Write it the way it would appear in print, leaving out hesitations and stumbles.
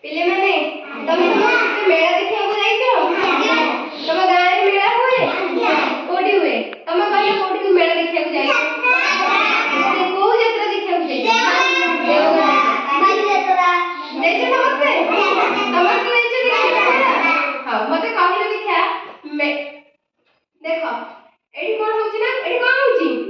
पिले माने तमे समस्त मेला देखिया को जाइछो तम गाय रे मेला हुए कोडी हुए तमे कहले कोडी मेला देखिया को जाइछो से को यात्रा देखिया को जाइछो देवगढ़ बाई यात्रा जाइछो समस्त जाइछो देखिया हां मते कहले देखिया देखो एडी कोन होची ना एडी कोन होची